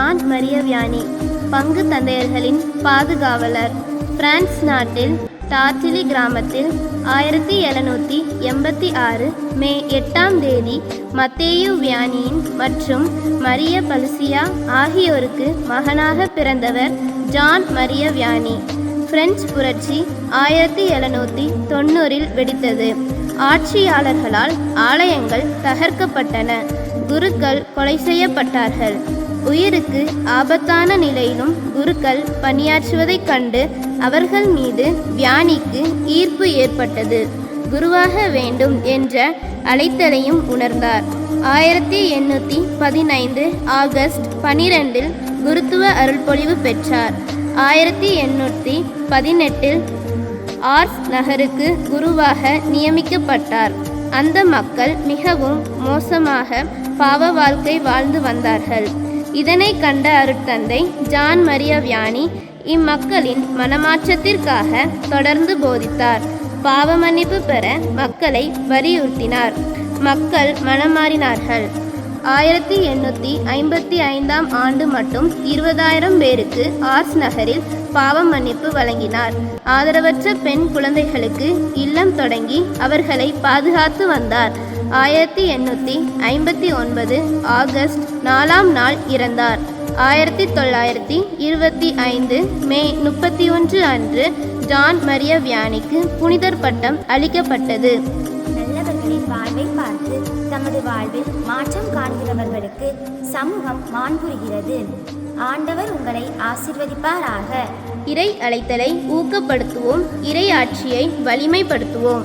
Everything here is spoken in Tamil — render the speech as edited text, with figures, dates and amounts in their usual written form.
ஜான் மரிய வியானி, பங்கு தந்தையர்களின் பாதுகாவலர். பிரான்ஸ் நாட்டில் டார்டிலி கிராமத்தில் 1786 மே 8ஆம் தேதி மத்தேயு வியானியின் மற்றும் மரிய பலுசியா ஆகியோருக்கு மகனாக பிறந்தவர் ஜான் மரிய வியானி. பிரெஞ்சு புரட்சி 1790 வெடித்தது. ஆட்சியாளர்களால் ஆலயங்கள் தகர்க்கப்பட்டன. குருக்கள் கொலை செய்யப்பட்டார்கள். உயிருக்கு ஆபத்தான நிலையிலும் குருக்கள் பணியாற்றுவதைக் கண்டு அவர்கள் மீது வியானிக்கு ஈர்ப்பு ஏற்பட்டது. குருவாக வேண்டும் என்ற அழைத்தலையும் உணர்ந்தார். 1815 ஆகஸ்ட் 12 குருத்துவ அருள்பொழிவு பெற்றார். 1818 ஆர்ஸ் நகருக்கு குருவாக நியமிக்கப்பட்டார். அந்த மக்கள் மிகவும் மோசமாக பாவ வாழ்க்கை வாழ்ந்து வந்தார்கள். இதனை கண்ட அருட்தந்தை ஜான் மரிய வியானி இம்மக்களின் மனமாற்றத்திற்காக தொடர்ந்து போதித்தார். பாவ மன்னிப்பு பெற மக்களை வலியுறுத்தினார். மக்கள் மனமாறினார்கள். 1855ஆம் ஆண்டு மட்டும் 20,000 பேருக்கு ஆர்ஸ் நகரில் பாவ மன்னிப்பு வழங்கினார். ஆதரவற்ற பெண் குழந்தைகளுக்கு இல்லம் தொடங்கி அவர்களை பாதுகாத்து வந்தார். 1859 ஆகஸ்ட் 4ஆம் நாள் இறந்தார். 1925 மே 31 அன்று ஜான் மரிய வியானிக்கு புனிதர் பட்டம் அளிக்கப்பட்டது. நல்லவர்களின் வாழ்வை பார்த்து தமது வாழ்வில் மாற்றம் காண்கிறவர்களுக்கு சமூகம் மாண்புறுகிறது. ஆண்டவர் உங்களை ஆசீர்வதிப்பாராக. இறை அழைத்தலை ஊக்கப்படுத்துவோம். இறை ஆட்சியை வலிமைப்படுத்துவோம்.